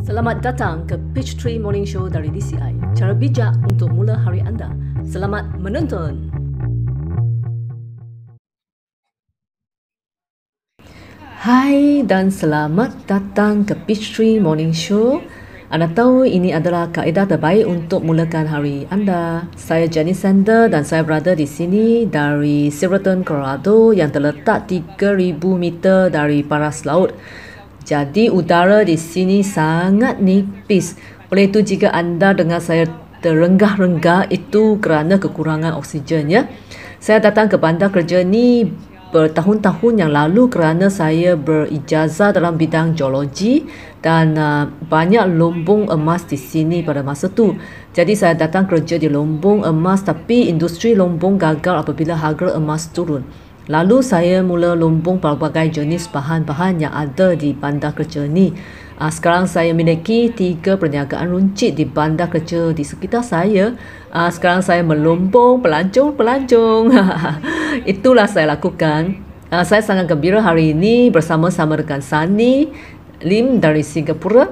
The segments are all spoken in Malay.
Selamat datang ke Peachtree Morning Show dari DCI. Cara bijak untuk mula hari anda. Selamat menonton. Hai dan selamat datang ke Peachtree Morning Show. Anda tahu ini adalah kaedah terbaik untuk mulakan hari anda. Saya Jenny Sander dan saya berada di sini dari Silverton, Colorado yang terletak 3,000 meter dari paras laut. Jadi udara di sini sangat nipis. Oleh itu jika anda dengar saya terenggah-renggah itu kerana kekurangan oksigen ya. Saya datang ke bandar kerja ni bertahun-tahun yang lalu kerana saya berijazah dalam bidang geologi dan banyak lumbung emas di sini pada masa tu. Jadi saya datang kerja di lumbung emas tapi industri lumbung gagal apabila harga emas turun. Lalu saya mula lumbung pelbagai jenis bahan-bahan yang ada di bandar kerja ni. Sekarang saya memiliki 3 perniagaan runcit di bandar kerja di sekitar saya. Sekarang saya melumbung pelancong. Itulah saya lakukan. Saya sangat gembira hari ini bersama-sama dengan Sunny Lim dari Singapura.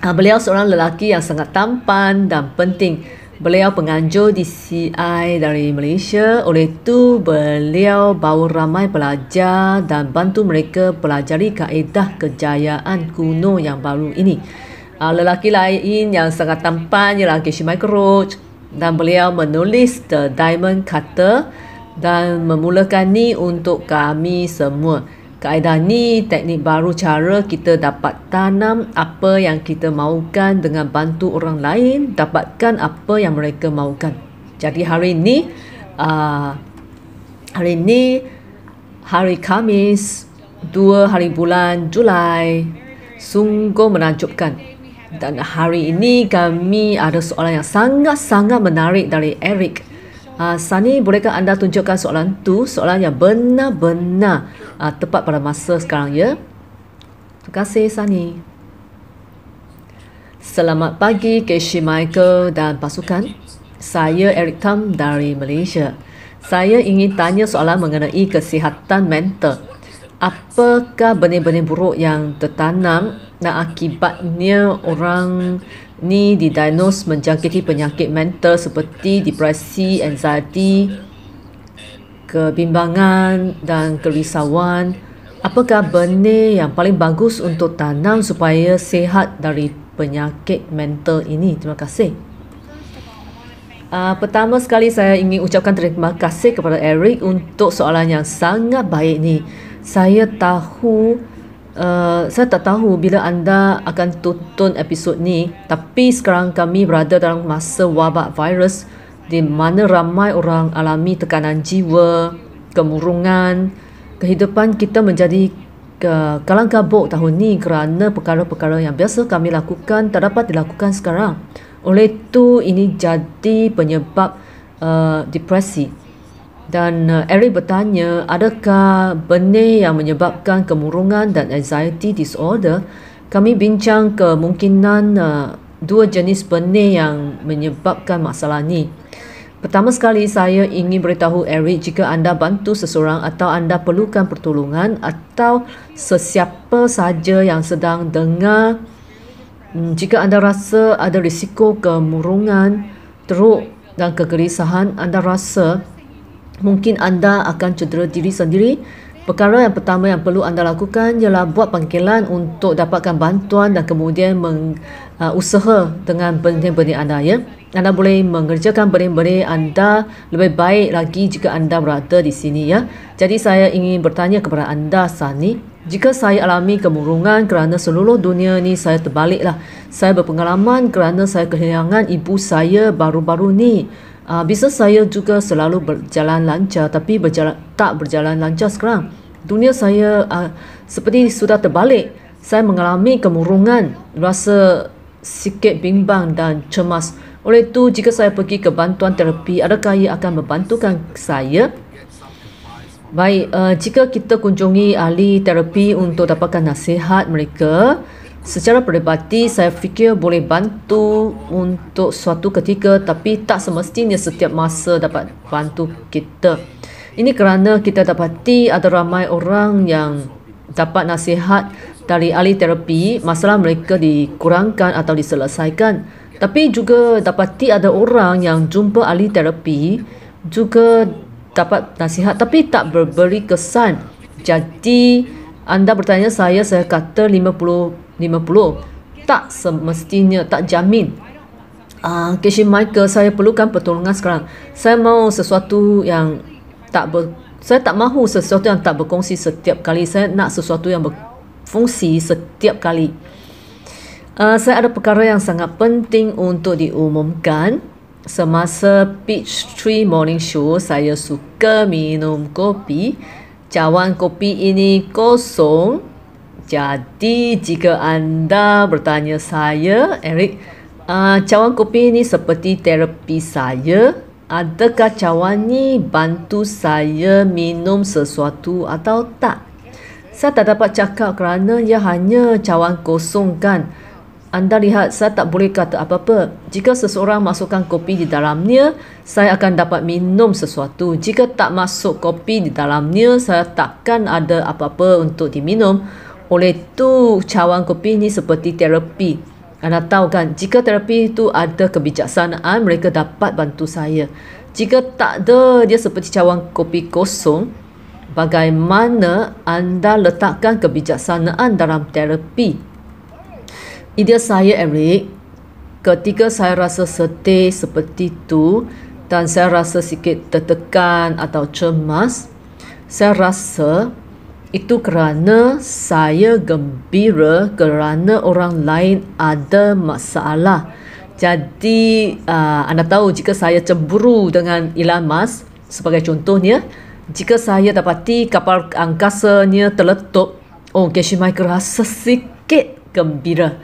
Beliau seorang lelaki yang sangat tampan dan penting. Beliau penganjur DCI dari Malaysia. Oleh itu, beliau bawa ramai pelajar dan bantu mereka pelajari kaedah kejayaan kuno yang baru ini. Lelaki lain yang sangat tampan ialah Geshe Michael Roach dan beliau menulis The Diamond Cutter dan memulakan ni untuk kami semua. Kaedah ni teknik baru cara kita dapat tanam apa yang kita mahukan dengan bantu orang lain dapatkan apa yang mereka mahukan. Jadi hari ni hari Khamis 2 hari bulan Julai, sungguh menakjubkan. Dan hari ini kami ada soalan yang sangat-sangat menarik dari Eric. Sunny, bolehkah anda tunjukkan soalan tu? Soalan yang benar-benar tepat pada masa sekarang ya. Terima kasih Sunny. Selamat pagi Geshe Michael dan pasukan. Saya Eric Tam dari Malaysia. Saya ingin tanya soalan mengenai kesihatan mental. Apakah benih-benih buruk yang tertanam dan akibatnya orang ni didiagnos menjangkiti penyakit mental seperti depresi, anxiety, kebimbangan dan kerisauan? Apakah benih yang paling bagus untuk tanam supaya sihat dari penyakit mental ini? Terima kasih. Pertama sekali saya ingin ucapkan terima kasih kepada Eric untuk soalan yang sangat baik ni. Saya tak tahu bila anda akan tonton episod ni, tapi sekarang kami berada dalam masa wabak virus di mana ramai orang alami tekanan jiwa, kemurungan. Kehidupan kita menjadi kalang kabut tahun ni kerana perkara-perkara yang biasa kami lakukan tak dapat dilakukan sekarang. Oleh itu ini jadi penyebab depresi. Dan Eric bertanya, adakah benih yang menyebabkan kemurungan dan anxiety disorder? Kami bincang kemungkinan 2 jenis benih yang menyebabkan masalah ni. Pertama sekali saya ingin beritahu Eric, jika anda bantu seseorang atau anda perlukan pertolongan atau sesiapa saja yang sedang dengar, jika anda rasa ada risiko kemurungan, teruk dan kegelisahan, anda rasa mungkin anda akan cedera diri sendiri, perkara yang pertama yang perlu anda lakukan ialah buat panggilan untuk dapatkan bantuan dan kemudian usaha dengan benih-benih anda ya. Anda boleh mengerjakan benih-benih anda lebih baik lagi jika anda berada di sini ya. Jadi saya ingin bertanya kepada anda Sunny, jika saya alami kemurungan kerana seluruh dunia ni saya terbaliklah. Saya berpengalaman kerana saya kehilangan ibu saya baru-baru ni. Bisnes saya juga selalu berjalan lancar tapi tak berjalan lancar sekarang. Dunia saya seperti sudah terbalik. Saya mengalami kemurungan, rasa sikit bimbang dan cemas. Oleh itu, jika saya pergi ke bantuan terapi, adakah ia akan membantukan saya? Baik, jika kita kunjungi ahli terapi untuk dapatkan nasihat mereka, secara peribadi saya fikir boleh bantu untuk suatu ketika tapi tak semestinya setiap masa dapat bantu kita. Ini kerana kita dapati ada ramai orang yang dapat nasihat dari ahli terapi, masalah mereka dikurangkan atau diselesaikan. Tapi juga dapati ada orang yang jumpa ahli terapi juga dapat nasihat tapi tak berberi kesan. Jadi anda bertanya saya kata 50-50. Tak semestinya, tak jamin. Casey Michael, saya perlukan pertolongan sekarang. Saya mahu sesuatu yang saya tak mahu sesuatu yang tak berkongsi setiap kali. Saya nak sesuatu yang berfungsi setiap kali. Saya ada perkara yang sangat penting untuk diumumkan. Semasa Peach Tree Morning Show, saya suka minum kopi. Cawan kopi ini kosong. Jadi jika anda bertanya saya, Eric, cawan kopi ini seperti terapi saya. Adakah cawan ni bantu saya minum sesuatu atau tak? Saya tak dapat cakap kerana ia hanya cawan kosong kan. Anda lihat, saya tak boleh kata apa-apa. Jika seseorang masukkan kopi di dalamnya, saya akan dapat minum sesuatu. Jika tak masuk kopi di dalamnya, saya takkan ada apa-apa untuk diminum. Oleh itu, cawan kopi ini seperti terapi. Anda tahu kan, jika terapi itu ada kebijaksanaan, mereka dapat bantu saya. Jika tak ada, dia seperti cawan kopi kosong. Bagaimana anda letakkan kebijaksanaan dalam terapi? Idea saya, Eric, ketika saya rasa sedih seperti itu dan saya rasa sikit tertekan atau cemas, saya rasa itu kerana saya gembira kerana orang lain ada masalah. Jadi anda tahu, jika saya cemburu dengan Elon Musk sebagai contohnya, jika saya dapati kapal angkasanya terletup, Casey Michael rasa sikit gembira.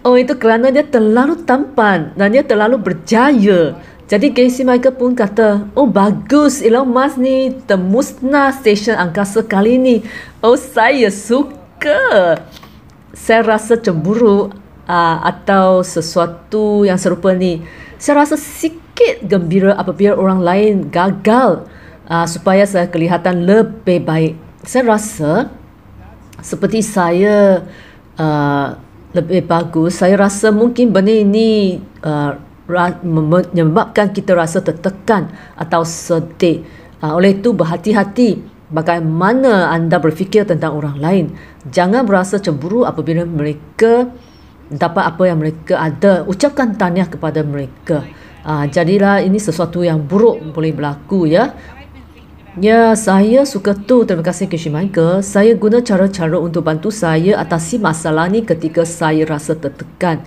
Itu kerana dia terlalu tampan dan dia terlalu berjaya. Jadi Casey Michael pun kata, bagus Elon Musk ni termusnah stesen angkasa kali ni. Saya suka. Saya rasa cemburu atau sesuatu yang serupa ni. Saya rasa sikit gembira apabila orang lain gagal supaya saya kelihatan lebih baik. Saya rasa seperti saya lebih bagus. Saya rasa mungkin benda ini menyebabkan kita rasa tertekan atau sedih. Oleh itu, berhati-hati bagaimana anda berfikir tentang orang lain. Jangan berasa cemburu apabila mereka dapat apa yang mereka ada. Ucapkan tahniah kepada mereka. Jadilah ini sesuatu yang buruk boleh berlaku, ya. Ya, saya suka tu. Terima kasih Casey Michael. Saya guna cara-cara untuk bantu saya atasi masalah ni ketika saya rasa tertekan.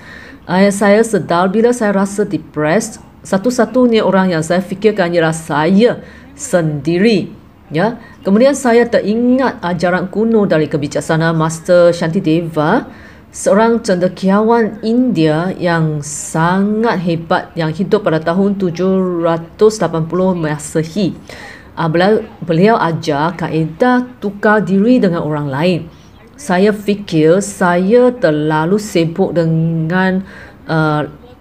Saya sedar bila saya rasa depressed, satu-satunya orang yang saya fikirkan ialah saya sendiri. Ya, kemudian saya teringat ajaran kuno dari kebijaksanaan Master Shantideva, seorang cendekiawan India yang sangat hebat yang hidup pada tahun 780 Masehi. Beliau ajar kaedah tukar diri dengan orang lain. Saya fikir saya terlalu sibuk dengan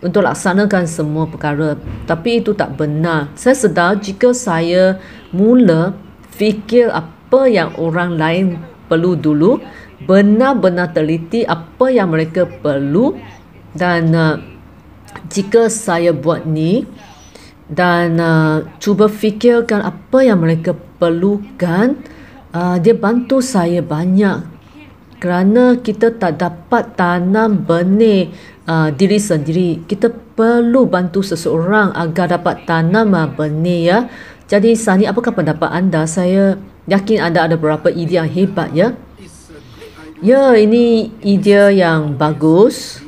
untuk laksanakan semua perkara, tapi itu tak benar. Saya sedar jika saya mula fikir apa yang orang lain perlu dulu, benar-benar teliti apa yang mereka perlu, dan jika saya buat ni dan cuba fikirkan apa yang mereka perlukan, dia bantu saya banyak. Kerana kita tak dapat tanam benih diri sendiri, kita perlu bantu seseorang agar dapat tanam benih, ya. Jadi Sani, apakah pendapat anda? Saya yakin anda ada beberapa ide yang hebat, ya. Ya, ini ide yang bagus.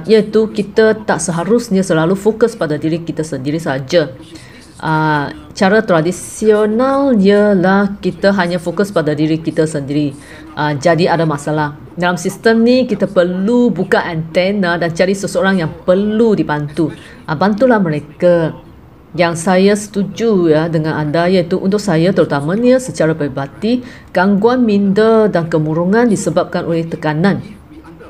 Iaitu kita tak seharusnya selalu fokus pada diri kita sendiri saja. Cara tradisional ialah kita hanya fokus pada diri kita sendiri. Jadi ada masalah. Dalam sistem ni kita perlu buka antena dan cari seseorang yang perlu dibantu. Bantulah mereka. Yang saya setuju, ya, dengan anda, iaitu untuk saya terutamanya secara peribadi, gangguan minda dan kemurungan disebabkan oleh tekanan.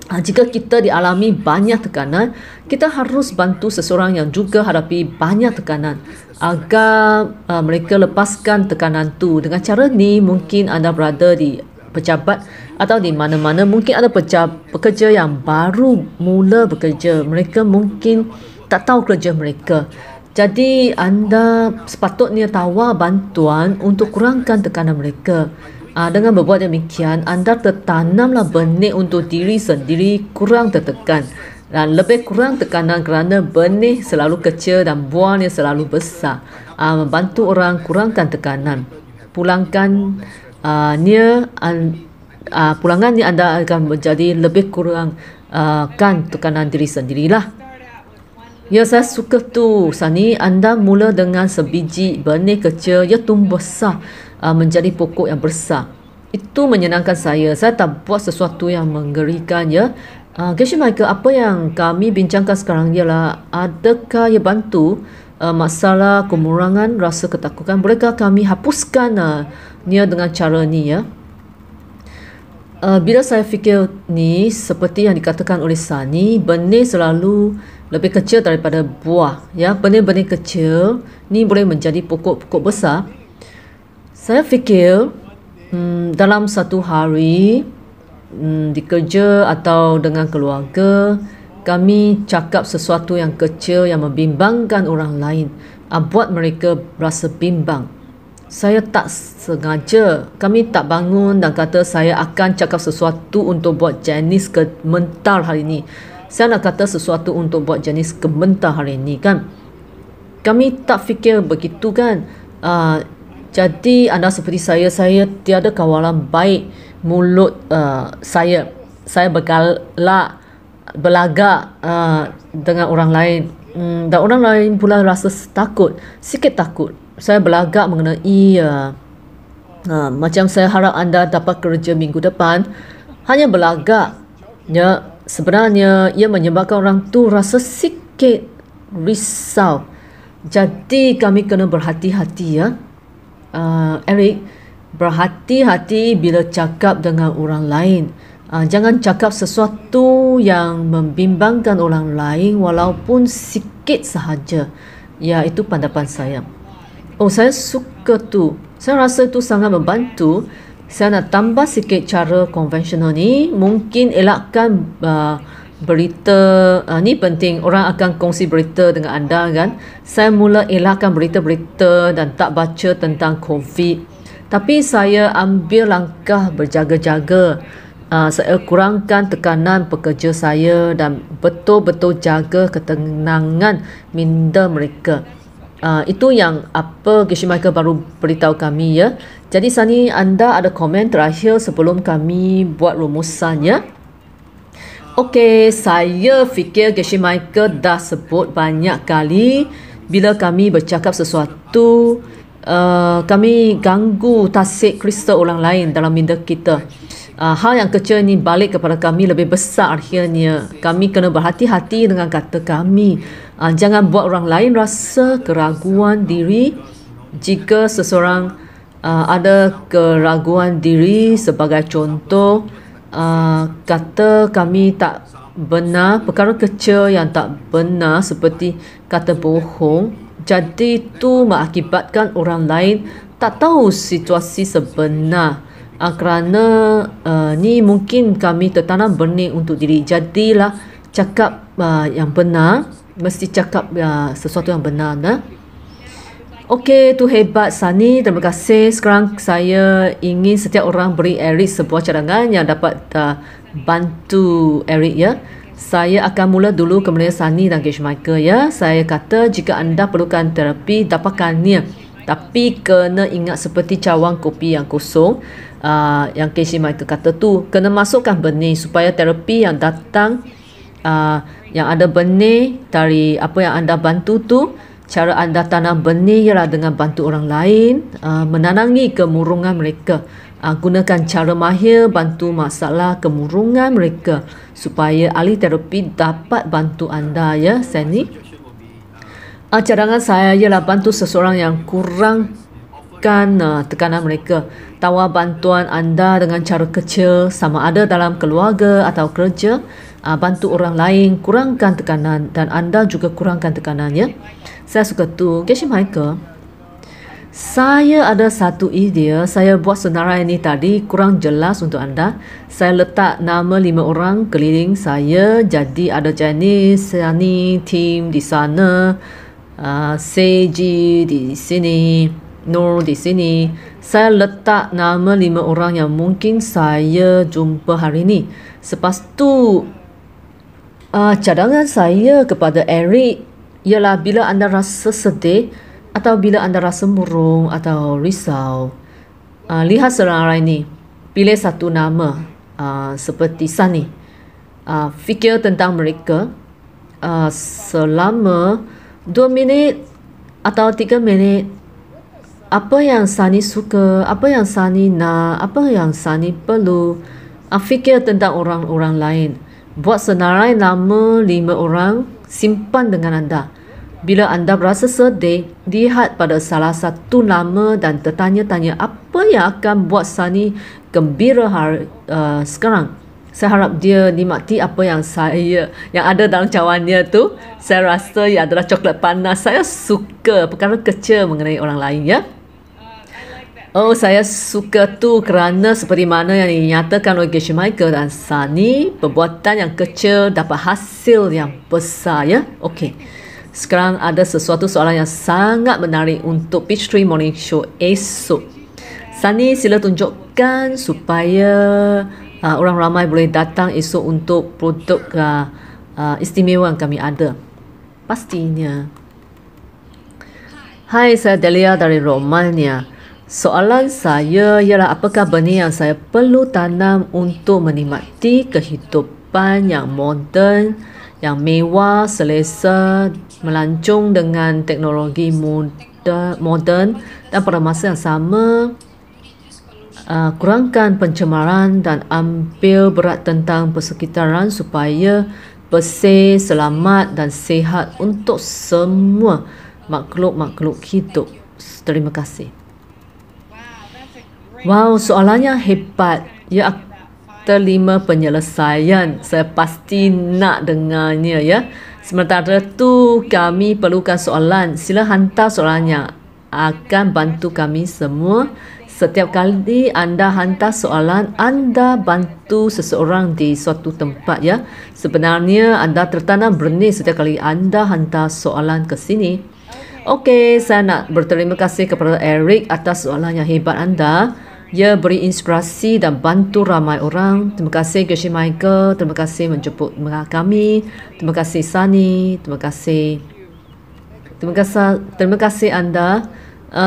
Jika kita dialami banyak tekanan, kita harus bantu seseorang yang juga hadapi banyak tekanan agar mereka lepaskan tekanan tu. Dengan cara ni mungkin anda berada di pejabat atau di mana-mana, mungkin ada pekerja yang baru mula bekerja, mereka mungkin tak tahu kerja mereka. Jadi anda sepatutnya tawar bantuan untuk kurangkan tekanan mereka. Dengan berbuat demikian, anda tertanamlah benih untuk diri sendiri kurang tertekan dan lebih kurang tekanan, kerana benih selalu kecil dan buahnya selalu besar. Membantu orang kurangkan tekanan. Pulangannya anda akan menjadi lebih kurangkan tekanan diri sendirilah. Ya, saya suka tu. Sani anda mula dengan sebiji benih kecil, ia tumbuh besar menjadi pokok yang besar. Itu menyenangkan saya. Saya tak buat sesuatu yang mengerikan, ya. Geshe Michael, apa yang kami bincangkan sekarang ialah, adakah ia bantu masalah kekurangan rasa ketakutan? Bolehkah kami hapuskan dengan cara ni, ya? Bila saya fikir ni, seperti yang dikatakan oleh Sani, benih selalu lebih kecil daripada buah, ya. Benih-benih kecil ni boleh menjadi pokok-pokok besar. Saya fikir dalam satu hari di kerja atau dengan keluarga, kami cakap sesuatu yang kecil yang membimbangkan orang lain, buat mereka rasa bimbang. Saya tak sengaja, kami tak bangun dan kata saya akan cakap sesuatu untuk buat Janice gementar hari ini. Saya nak kata sesuatu untuk buat Janice gementar hari ini, kan? Kami tak fikir begitu, kan? Jadi anda seperti saya tiada kawalan baik mulut saya. Saya berlagak dengan orang lain. Dan orang lain pula rasa takut, sikit takut. Saya berlagak mengenai macam saya harap anda dapat kerja minggu depan. Hanya berlagak, ya, sebenarnya ia menyebabkan orang tu rasa sikit risau. Jadi kami kena berhati-hati, ya. Eric, berhati-hati bila cakap dengan orang lain. Jangan cakap sesuatu yang membimbangkan orang lain walaupun sikit sahaja. Ya, itu pandangan saya. Saya suka tu. Saya rasa itu sangat membantu. Saya nak tambah sikit cara konvensional ni. Mungkin elakkan berita. Ni penting, orang akan kongsi berita dengan anda, kan. Saya mula elakkan berita-berita dan tak baca tentang COVID. Tapi saya ambil langkah berjaga-jaga. Saya kurangkan tekanan pekerja saya dan betul-betul jaga ketenangan minda mereka. Itu yang apa Geshe Michael baru beritahu kami, ya. Jadi Sani, anda ada komen terakhir sebelum kami buat rumusannya? Okey, saya fikir Geshe Michael dah sebut banyak kali bila kami bercakap sesuatu, kami ganggu tasik kristal orang lain dalam minda kita. Hal yang kecil ni balik kepada kami lebih besar akhirnya. Kami kena berhati-hati dengan kata kami. Jangan buat orang lain rasa keraguan diri. Jika seseorang ada keraguan diri, sebagai contoh, kata kami tak benar, perkara kecil yang tak benar seperti kata bohong, jadi itu mengakibatkan orang lain tak tahu situasi sebenar. Kerana ni mungkin kami tertanam benih untuk diri. Jadilah cakap yang benar, mesti cakap sesuatu yang benar, nah. Okey, tu hebat Sani, terima kasih. Sekarang saya ingin setiap orang beri Eric sebuah cadangan yang dapat bantu Eric, ya. Saya akan mula dulu kemudian Sani dan Geshe Michael, ya. Saya kata jika anda perlukan terapi, dapatkannya. Tapi kena ingat seperti cawan kopi yang kosong, yang Geshe Michael kata tu, kena masukkan benih supaya terapi yang datang, yang ada benih dari apa yang anda bantu tu. Cara anda tanam benih ialah dengan bantu orang lain menanangi kemurungan mereka. Gunakan cara mahir bantu masalah kemurungan mereka supaya ahli terapi dapat bantu anda, ya, Sani. Cadangan saya ialah bantu seseorang yang kurangkan tekanan mereka. Tawar bantuan anda dengan cara kecil, sama ada dalam keluarga atau kerja. Bantu orang lain kurangkan tekanan dan anda juga kurangkan tekanannya. Saya suka tu. Geshe Michael, Saya ada satu idea, saya buat senarai ini tadi kurang jelas untuk anda. Saya letak nama 5 orang keliling saya, jadi ada Janice, Sani, Tim di sana, Seiji di sini, Nur di sini. Saya letak nama 5 orang yang mungkin saya jumpa hari ini. Selepas tu, cadangan saya kepada Eric ialah bila anda rasa sedih atau bila anda rasa murung atau risau, lihat senarai ini, pilih satu nama seperti Sani, fikir tentang mereka selama 2 minit atau 3 minit. Apa yang Sani suka, apa yang Sani nak, apa yang Sani perlu. Fikir tentang orang-orang lain. Buat senarai nama 5 orang, simpan dengan anda. Bila anda berasa sedih, lihat pada salah satu nama dan tertanya-tanya apa yang akan buat Sani gembira sekarang. Saya harap dia nikmati apa yang ada dalam cawannya tu. Saya rasa ia adalah coklat panas. Saya suka perkara kecil mengenai orang lain, ya. Oh, saya suka tu kerana seperti mana yang dinyatakan oleh Geshe Michael dan Sani, perbuatan yang kecil dapat hasil yang besar, ya. Okey. Sekarang ada sesuatu soalan yang sangat menarik untuk Peachtree Morning Show esok. Sani, sila tunjukkan supaya orang ramai boleh datang esok untuk produk istimewa yang kami ada. Pastinya. Hai, saya Delia dari Romania. Soalan saya ialah apakah benih yang saya perlu tanam untuk menikmati kehidupan yang moden, yang mewah, selesa, melancong dengan teknologi moden dan pada masa yang sama kurangkan pencemaran dan ambil berat tentang persekitaran supaya bersih, selamat dan sihat untuk semua makhluk-makhluk hidup. Terima kasih. Wow, soalannya hebat. Ya, terlima penyelesaian. Saya pasti nak dengarnya, ya. Sementara tu kami perlukan soalan. Sila hantar soalan yang akan bantu kami semua. Setiap kali anda hantar soalan, anda bantu seseorang di suatu tempat, ya. Sebenarnya anda tertanam benih setiap kali anda hantar soalan ke sini. Okey, saya nak berterima kasih kepada Eric atas soalan yang hebat anda. Ia beri inspirasi dan bantu ramai orang. Terima kasih Geshe Michael. Terima kasih menjemput kami. Terima kasih Sani. Terima kasih anda.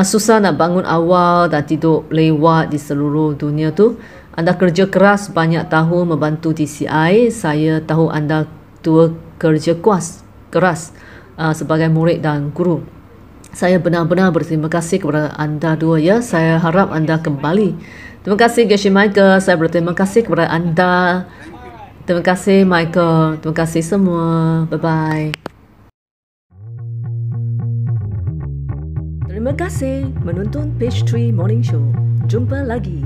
Susah nak bangun awal dan tidur lewat di seluruh dunia tu. Anda kerja keras banyak tahun membantu TCI. Saya tahu anda tua kerja keras sebagai murid dan guru. Saya benar-benar berterima kasih kepada anda dua, ya. Saya harap anda kembali. Terima kasih Geshe Michael. Saya berterima kasih kepada anda. Terima kasih Michael. Terima kasih semua. Bye-bye. Terima kasih menonton Peachtree Morning Show. Jumpa lagi.